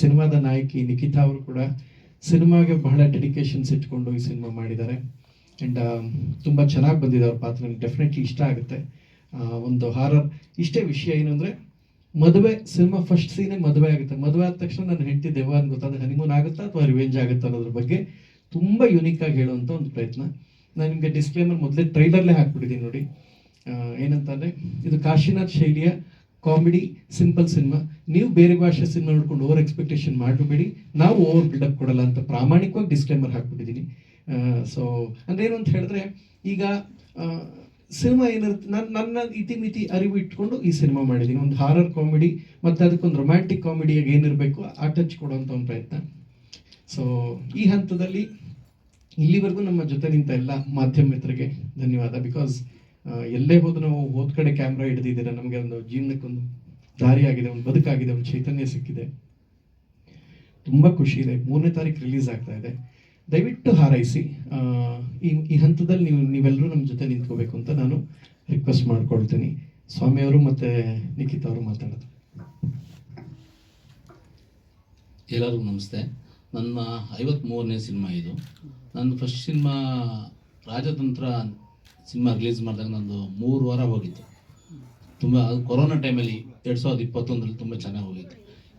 ಸಿನಿಮಾದ ನಾಯಕಿ ನಿಖಿತಾ ಅವರು ಕೂಡ ಸಿನಿಮಾಗೆ ಬಹಳ ಡೆಡಿಕೇಶನ್ಸ್ ಇಟ್ಕೊಂಡು ಈ ಸಿನಿಮಾ ಮಾಡಿದ್ದಾರೆ. ಆ್ಯಂಡ್ ತುಂಬ ಚೆನ್ನಾಗಿ ಬಂದಿದೆ ಅವ್ರ ಪಾತ್ರ, ನನಗೆ ಡೆಫಿನೆಟ್ಲಿ ಇಷ್ಟ ಆಗುತ್ತೆ. ಒಂದು ಹಾರರ್ ಇಷ್ಟೇ ವಿಷಯ ಏನಂದರೆ, ಮದುವೆ ಸಿನಿಮಾ ಫಸ್ಟ್ ಸೀನೇ ಮದುವೆ ಆಗುತ್ತೆ. ಮದುವೆ ಆದ ತಕ್ಷಣ ನನ್ನ ಹೆಂಡತಿ ದೆವ್ವ ಅಂತ ಗೊತ್ತಾದ್ರೆ ಹನಿಮೂನ್ ಆಗುತ್ತಾ ಅಥವಾ ರಿವೆಂಜ್ ಆಗುತ್ತಾ ಅನ್ನೋದ್ರ ಬಗ್ಗೆ ತುಂಬ ಯೂನಿಕ್ ಆಗಿ ಹೇಳುವಂಥ ಒಂದು ಪ್ರಯತ್ನ. ನಾನು ನಿಮಗೆ ಡಿಸ್ಕ್ಲೇಮರ್ ಮೊದಲೇ ಟ್ರೈಲರ್ಲೇ ಹಾಕ್ಬಿಟ್ಟಿದ್ದೀನಿ ನೋಡಿ. ಏನಂತಂದರೆ, ಇದು ಕಾಶಿನಾಥ್ ಶೈಲಿಯ ಕಾಮಿಡಿ ಸಿಂಪಲ್ ಸಿನಿಮಾ. ನೀವು ಬೇರೆ ಭಾಷೆ ಸಿನಿಮಾ ನೋಡ್ಕೊಂಡು ಓವರ್ ಎಕ್ಸ್ಪೆಕ್ಟೇಷನ್ ಮಾಡಬೇಡಿ, ನಾವು ಓವರ್ ಬಿಲ್ಡಪ್ ಕೊಡಲ್ಲ ಅಂತ ಪ್ರಾಮಾಣಿಕವಾಗಿ ಡಿಸ್ಕ್ಲೇಮರ್ ಹಾಕ್ಬಿಟ್ಟಿದ್ದೀನಿ. ಸೊ ಅಂದ್ರೆ ಏನು ಅಂತ ಹೇಳಿದ್ರೆ, ಈಗ ಸಿನಿಮಾ ಏನಿರುತ್ತೆ, ನನ್ನ ಇತಿಮಿತಿ ಅರಿವು ಇಟ್ಕೊಂಡು ಈ ಸಿನಿಮಾ ಮಾಡಿದ್ದೀನಿ. ಒಂದು ಹಾರರ್ ಕಾಮಿಡಿ ಮತ್ತು ಅದಕ್ಕೊಂದು ರೊಮ್ಯಾಂಟಿಕ್ ಕಾಮಿಡಿಯಾಗಿ ಏನಿರಬೇಕು ಆ ಟಚ್ ಕೊಡುವಂಥ ಒಂದು ಪ್ರಯತ್ನ. ಸೊ ಈ ಹಂತದಲ್ಲಿ ಇಲ್ಲಿವರೆಗೂ ನಮ್ಮ ಜೊತೆ ನಿಂತ ಎಲ್ಲ ಮಾಧ್ಯಮ ಮಿತ್ರರಿಗೆ ಧನ್ಯವಾದ. ಬಿಕಾಸ್ ಎಲ್ಲೇ ಹೋದ್ರು ನಾವು ಹೋದ ಕಡೆ ಕ್ಯಾಮ್ರಾ ಹಿಡಿದಿದ್ದೀರ, ನಮಗೆ ಒಂದು ಜೀವನಕ್ಕೊಂದು ದಾರಿ ಆಗಿದೆ, ಒಂದು ಬದುಕಾಗಿದೆ, ಒಂದು ಚೈತನ್ಯ ಸಿಕ್ಕಿದೆ. ತುಂಬ ಖುಷಿ ಇದೆ. 3ನೇ ತಾರೀಕು ರಿಲೀಸ್ ಆಗ್ತಾ ಇದೆ. ದಯವಿಟ್ಟು ಹಾರೈಸಿ. ಈ ಹಂತದಲ್ಲಿ ನೀವೆಲ್ಲರೂ ನಮ್ಮ ಜೊತೆ ನಿಂತ್ಕೋಬೇಕು ಅಂತ ನಾನು ರಿಕ್ವೆಸ್ಟ್ ಮಾಡ್ಕೊಳ್ತೀನಿ. ಸ್ವಾಮಿಯವರು ಮತ್ತು ನಿಖಿತ್ ಅವರು ಮಾತಾಡೋದು. ಎಲ್ಲರಿಗೂ ನಮಸ್ತೆ. ನನ್ನ 53ನೇ ಸಿನಿಮಾ ಇದು. ನನ್ನ ಫಸ್ಟ್ ಸಿನಿಮಾ ರಾಜತಂತ್ರ ಸಿನಿಮಾ ರಿಲೀಸ್ ಮಾಡಿದಾಗ ನಂದು 3 ವಾರ ಹೋಗಿತ್ತು. ತುಂಬ ಅದು ಕೊರೋನಾ ಟೈಮಲ್ಲಿ 2021ರಲ್ಲಿ ತುಂಬ ಚೆನ್ನಾಗಿ ಹೋಗಿತ್ತು.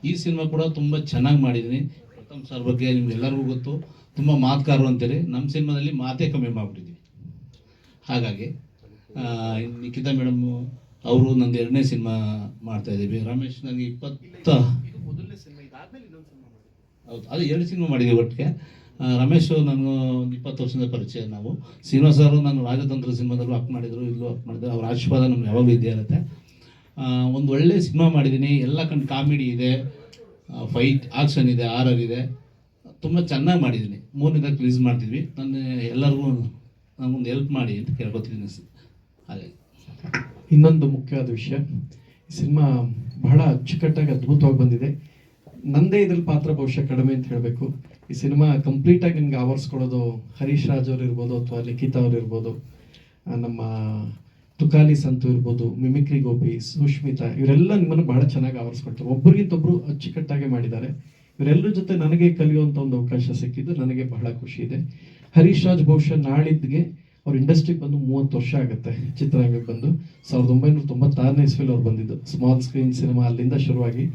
ಈ ಸಿನಿಮಾ ಕೂಡ ತುಂಬ ಚೆನ್ನಾಗಿ ಮಾಡಿದ್ದೀನಿ. ಪ್ರಥಮ್ ಸರ್ ಬಗ್ಗೆ ನಿಮ್ಗೆಲ್ಲರಿಗೂ ಗೊತ್ತು, ತುಂಬ ಮಾತುಕಾರರು ಅಂತೇಳಿ. ನಮ್ಮ ಸಿನಿಮಾದಲ್ಲಿ ಮಾತೇ ಕಮ್ಮಿ ಮಾಡಿಬಿಟ್ಟಿದ್ವಿ. ಹಾಗಾಗಿ ನಿಖಿತಾ ಮೇಡಮ್ ಅವರು ನಂದು 2ನೇ ಸಿನಿಮಾ ಮಾಡ್ತಾಯಿದ್ದೀವಿ. ರಮೇಶ್ ನನಗೆ ಹೌದು, ಅದು 2 ಸಿನಿಮಾ ಮಾಡಿದ್ದೀವಿ ಒಟ್ಟಿಗೆ. ರಮೇಶ್ ನನಗೂ ಒಂದು 20 ವರ್ಷದ ಪರಿಚಯ. ನಾವು ಶ್ರೀನಿವಾಸ್ ಅವರು ನಾನು ರಾಜತಂತ್ರ ಸಿನಿಮಾದಲ್ಲೂ ಅಪ್ ಮಾಡಿದರು, ಇಲ್ಲೂ ಅಪ್ ಮಾಡಿದ್ರು. ಅವ್ರ ಆಶೀರ್ವಾದ ನಮ್ಗೆ ಯಾವಾಗಲೂ ಇದ್ದೇ ಇರುತ್ತೆ. ಒಂದು ಒಳ್ಳೆ ಸಿನಿಮಾ ಮಾಡಿದ್ದೀನಿ. ಎಲ್ಲ ಕಾಮಿಡಿ ಇದೆ, ಫೈಟ್ ಆಕ್ಷನ್ ಇದೆ, ಆರರ್ ಇದೆ. ತುಂಬ ಚೆನ್ನಾಗಿ ಮಾಡಿದ್ದೀನಿ. 3ನೇ ತಾರೀಕು ರಿಲೀಸ್ ಮಾಡ್ತಿದ್ವಿ. ನನ್ನ ಎಲ್ಲರಿಗೂ ನನಗೊಂದು ಹೆಲ್ಪ್ ಮಾಡಿ ಅಂತ ಕೇಳ್ಕೊತಿದ್ದೀನಿ. ಹಾಗೆ ಇನ್ನೊಂದು ಮುಖ್ಯವಾದ ವಿಷಯ, ಈ ಸಿನಿಮಾ ಬಹಳ ಅಚ್ಚುಕಟ್ಟಾಗಿ ಅದ್ಭುತವಾಗಿ ಬಂದಿದೆ. ನಂದೇ ಇದ್ರಲ್ಲಿ ಪಾತ್ರ ಬಹುಶಃ ಕಡಿಮೆ ಅಂತ ಹೇಳಬೇಕು. ಈ ಸಿನಿಮಾ ಕಂಪ್ಲೀಟಾಗಿ ನಿಮ್ಗೆ ಆವರಿಸ್ಕೊಡೋದು ಹರೀಶ್ ರಾಜ್ ಅವರು ಇರ್ಬೋದು, ಅಥವಾ ಲಿಖಿತಾ ಅವರು ಇರ್ಬೋದು, ನಮ್ಮ ತುಕಾಲಿ ಸಂತು ಇರ್ಬೋದು, ಮಿಮಿಕ್ರಿ ಗೋಪಿ, ಸುಷ್ಮಿತಾ, ಇವರೆಲ್ಲ ನಿಮ್ಮನ್ನು ಬಹಳ ಚೆನ್ನಾಗಿ ಆವರಿಸ್ಕೊಳ್ತಾರೆ. ಒಬ್ಬರಿಗಿಂತೊಬ್ಬರು ಅಚ್ಚುಕಟ್ಟಾಗಿ ಮಾಡಿದ್ದಾರೆ. ಇವರೆಲ್ಲರ ಜೊತೆ ನನಗೆ ಕಲಿಯುವಂಥ ಒಂದು ಅವಕಾಶ ಸಿಕ್ಕಿದ್ದು ನನಗೆ ಬಹಳ ಖುಷಿ ಇದೆ. ಹರೀಶ್ ರಾಜ್ ಬಹುಶಃ ನಾಳಿದ್ದಿಗೆ ಅವ್ರು ಇಂಡಸ್ಟ್ರಿಗೆ ಬಂದು 30 ವರ್ಷ ಆಗುತ್ತೆ. ಚಿತ್ರರಂಗಕ್ಕೆ ಬಂದು 1996ನೇ ಇಸ್ವಿಲಿ ಅವ್ರು ಬಂದಿದ್ದು. ಸ್ಮಾಲ್ ಸ್ಕ್ರೀನ್ ಸಿನಿಮಾ ಅಲ್ಲಿಂದ ಶುರುವಾಗಿ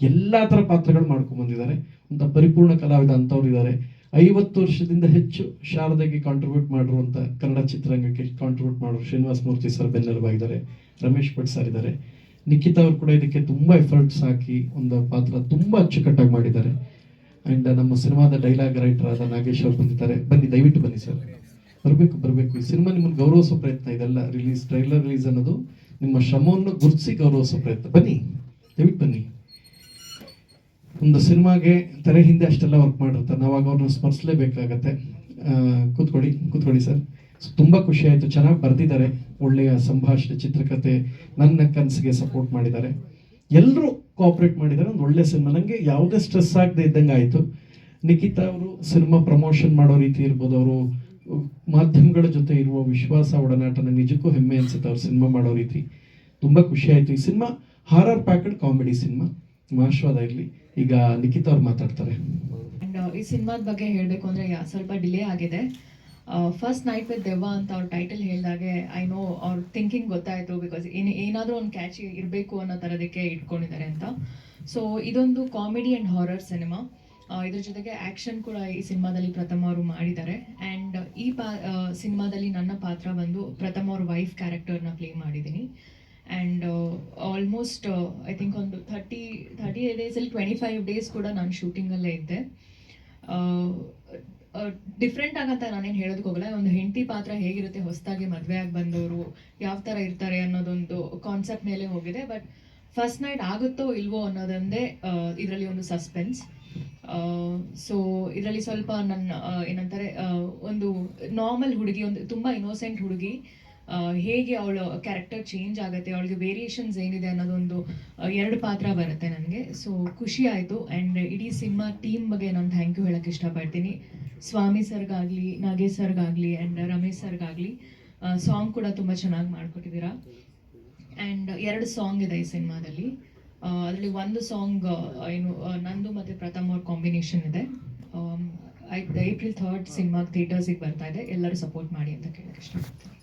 ಎಲ್ಲ ಥರ ಪಾತ್ರಗಳು ಮಾಡ್ಕೊಂಡ್ಬಂದಿದ್ದಾರೆ. ಅಂತ ಪರಿಪೂರ್ಣ ಕಲಾವಿದ ಅಂಥವ್ರು ಇದ್ದಾರೆ. 50 ವರ್ಷದಿಂದ ಹೆಚ್ಚು ಶಾರದೆಗೆ ಕಾಂಟ್ರಿಬ್ಯೂಟ್ ಮಾಡಿರುವಂಥ ಕನ್ನಡ ಚಿತ್ರರಂಗಕ್ಕೆ ಕಾಂಟ್ರಿಬ್ಯೂಟ್ ಮಾಡೋರು ಶ್ರೀನಿವಾಸ್ ಮೂರ್ತಿ ಸರ್ ಬೆನ್ನೆಲುಬಾಗಿದ್ದಾರೆ. ರಮೇಶ್ ಭಟ್ ಸರ್ ಇದ್ದಾರೆ. ನಿಖಿತಾ ಅವರು ಕೂಡ ಇದಕ್ಕೆ ತುಂಬ ಎಫರ್ಟ್ಸ್ ಹಾಕಿ ಒಂದು ಪಾತ್ರ ತುಂಬ ಅಚ್ಚುಕಟ್ಟಾಗಿ ಮಾಡಿದ್ದಾರೆ. ಆ್ಯಂಡ್ ನಮ್ಮ ಸಿನಿಮಾದ ಡೈಲಾಗ್ ರೈಟರ್ ಆದ ನಾಗೇಶ್ ಅವರು ಬಂದಿದ್ದಾರೆ. ಬನ್ನಿ, ದಯವಿಟ್ಟು ಬನ್ನಿ ಸರ್, ಬರಬೇಕು. ಈ ಸಿನಿಮಾ ನಿಮ್ಮನ್ನು ಗೌರವಿಸೋ ಪ್ರಯತ್ನ. ಇದೆಲ್ಲ ಟ್ರೈಲರ್ ರಿಲೀಸ್ ಅನ್ನೋದು ನಿಮ್ಮ ಶ್ರಮವನ್ನು ಗುರುತಿಸಿ ಗೌರವಿಸೋ ಪ್ರಯತ್ನ. ಬನ್ನಿ, ದಯವಿಟ್ಟು ಬನ್ನಿ. ಒಂದು ಸಿನಿಮಾಗೆ ತೆರೆ ಹಿಂದೆ ಅಷ್ಟೆಲ್ಲ ವರ್ಕ್ ಮಾಡಿರ್ತಾರೆ, ನಾವಾಗ ಅವ್ರನ್ನ ಸ್ಮರಿಸಲೇಬೇಕಾಗತ್ತೆ. ಕೂತ್ಕೊಳ್ಳಿ ಸರ್. ತುಂಬ ಖುಷಿ ಆಯಿತು. ಚೆನ್ನಾಗಿ ಬರೆದಿದ್ದಾರೆ, ಒಳ್ಳೆಯ ಸಂಭಾಷಣೆ, ಚಿತ್ರಕಥೆ, ನನ್ನ ಕನಸಿಗೆ ಸಪೋರ್ಟ್ ಮಾಡಿದ್ದಾರೆ. ಎಲ್ಲರೂ ಕೋಆಪ್ರೇಟ್ ಮಾಡಿದ್ದಾರೆ. ಒಂದು ಒಳ್ಳೆ ಸಿನಿಮಾ. ನನಗೆ ಯಾವುದೇ ಸ್ಟ್ರೆಸ್ ಆಗದೆ ಇದ್ದಂಗೆ ಆಯಿತು. ನಿಖಿತಾ ಅವರು ಸಿನಿಮಾ ಪ್ರಮೋಷನ್ ಮಾಡೋ ರೀತಿ ಇರ್ಬೋದು, ಅವರು ಮಾಧ್ಯಮಗಳ ಜೊತೆ ಇರುವ ವಿಶ್ವಾಸ, ಒಡನಾಟ ನನಗೆ ನಿಜಕ್ಕೂ ಹೆಮ್ಮೆ ಅನಿಸುತ್ತೆ. ಅವ್ರು ಸಿನಿಮಾ ಮಾಡೋ ರೀತಿ ತುಂಬ ಖುಷಿ ಆಯಿತು. ಈ cinema horror packed comedy cinema. ಆಶೀರ್ವಾದ ಇರಲಿ. ಈಗ ನಿಖಿತಾ ಅವ್ರು ಮಾತಾಡ್ತಾರೆ. ಈ ಸಿನಿಮಾದ ಬಗ್ಗೆ ಹೇಳಬೇಕು ಅಂದರೆ ಸ್ವಲ್ಪ ಡಿಲೇ ಆಗಿದೆ. ಫಸ್ಟ್ ನೈಟ್ ವಿತ್ ದೆವ್ವ ಅಂತ ಅವ್ರ ಟೈಟಲ್ ಹೇಳಿದಾಗೆ ಐ ನೋ ಅವ್ರ ಥಿಂಕಿಂಗ್ ಗೊತ್ತಾಯಿತು. ಬಿಕಾಸ್ ಏನಾದರೂ ಒಂದು ಕ್ಯಾಚಿ ಇರಬೇಕು ಅನ್ನೋ ಥರದಕ್ಕೆ ಇಟ್ಕೊಂಡಿದ್ದಾರೆ ಅಂತ. ಸೊ ಇದೊಂದು ಕಾಮಿಡಿ ಆ್ಯಂಡ್ ಹಾರರ್ ಸಿನಿಮಾ. ಇದ್ರ ಜೊತೆಗೆ ಆ್ಯಕ್ಷನ್ ಕೂಡ ಈ ಸಿನಿಮಾದಲ್ಲಿ ಪ್ರಥಮ್ ಅವರು ಮಾಡಿದ್ದಾರೆ. ಆ್ಯಂಡ್ ಈ ಸಿನಿಮಾದಲ್ಲಿ ನನ್ನ ಪಾತ್ರ ಬಂದು ಪ್ರಥಮ್ ಅವ್ರ ವೈಫ್ ಕ್ಯಾರೆಕ್ಟರ್ನ ಪ್ಲೇ ಮಾಡಿದ್ದೀನಿ. ಆ್ಯಂಡ್ ಆಲ್ಮೋಸ್ಟ್ ಐ ಥಿಂಕ್ ಒಂದು 30 ಡೇಸಲ್ಲಿ 25 ಡೇಸ್ ಕೂಡ ನಾನು ಶೂಟಿಂಗಲ್ಲೇ ಇದ್ದೆ. ಡಿಫ್ರೆಂಟ್ ಆಗಂತ ನಾನೇನು ಹೇಳೋದಕ್ಕೆ ಹೋಗಲ್ಲ. ಒಂದು ಹೆಂಡತಿ ಪಾತ್ರ ಹೇಗಿರುತ್ತೆ, ಹೊಸದಾಗಿ ಮದುವೆ ಆಗಿ ಬಂದವರು ಯಾವ ಥರ ಇರ್ತಾರೆ ಅನ್ನೋದೊಂದು ಕಾನ್ಸೆಪ್ಟ್ ಮೇಲೆ ಹೋಗಿದೆ. ಬಟ್ ಫಸ್ಟ್ ನೈಟ್ ಆಗುತ್ತೋ ಇಲ್ವೋ ಅನ್ನೋದೊಂದೇ ಇದರಲ್ಲಿ ಒಂದು ಸಸ್ಪೆನ್ಸ್. ಸೊ ಇದರಲ್ಲಿ ಸ್ವಲ್ಪ ನನ್ನ ಏನಂತಾರೆ, ಒಂದು ನಾರ್ಮಲ್ ಹುಡುಗಿ, ಒಂದು ತುಂಬ ಇನ್ನೋಸೆಂಟ್ ಹುಡುಗಿ ಹೇಗೆ ಅವಳ ಕ್ಯಾರೆಕ್ಟರ್ ಚೇಂಜ್ ಆಗುತ್ತೆ, ಅವಳಿಗೆ ವೇರಿಯೇಷನ್ಸ್ ಏನಿದೆ ಅನ್ನೋದೊಂದು 2 ಪಾತ್ರ ಬರುತ್ತೆ ನನಗೆ. ಸೊ ಖುಷಿ ಆಯಿತು. ಆ್ಯಂಡ್ ಇಡೀ ಸಿನಿಮಾ ಟೀಮ್ ಬಗ್ಗೆ ನಾನು ಥ್ಯಾಂಕ್ ಯು ಹೇಳೋಕ್ಕೆ ಇಷ್ಟಪಡ್ತೀನಿ. ಸ್ವಾಮಿ ಸರ್ಗಾಗಲಿ, ನಾಗೇಶ್ ಸರ್ಗಾಗಲಿ ಆ್ಯಂಡ್ ರಮೇಶ್ ಸರ್ಗಾಗಲಿ. ಸಾಂಗ್ ಕೂಡ ತುಂಬ ಚೆನ್ನಾಗಿ ಮಾಡಿಕೊಟ್ಟಿದ್ದೀರಾ. ಆ್ಯಂಡ್ 2 ಸಾಂಗ್ ಇದೆ ಈ ಸಿನಿಮಾದಲ್ಲಿ. ಅದರಲ್ಲಿ ಒಂದು ಸಾಂಗ್ ಏನು ನಂದು ಮತ್ತು ಪ್ರಥಮ್ ಅವ್ರ ಕಾಂಬಿನೇಷನ್ ಇದೆ. April 3rd ಸಿನಿಮಾಗೆ ಥಿಯೇಟರ್ಸಿಗೆ ಬರ್ತಾ ಇದೆ, ಎಲ್ಲರೂ ಸಪೋರ್ಟ್ ಮಾಡಿ ಅಂತ ಕೇಳಕ್ಕೆ ಇಷ್ಟಪಡ್ತೀನಿ.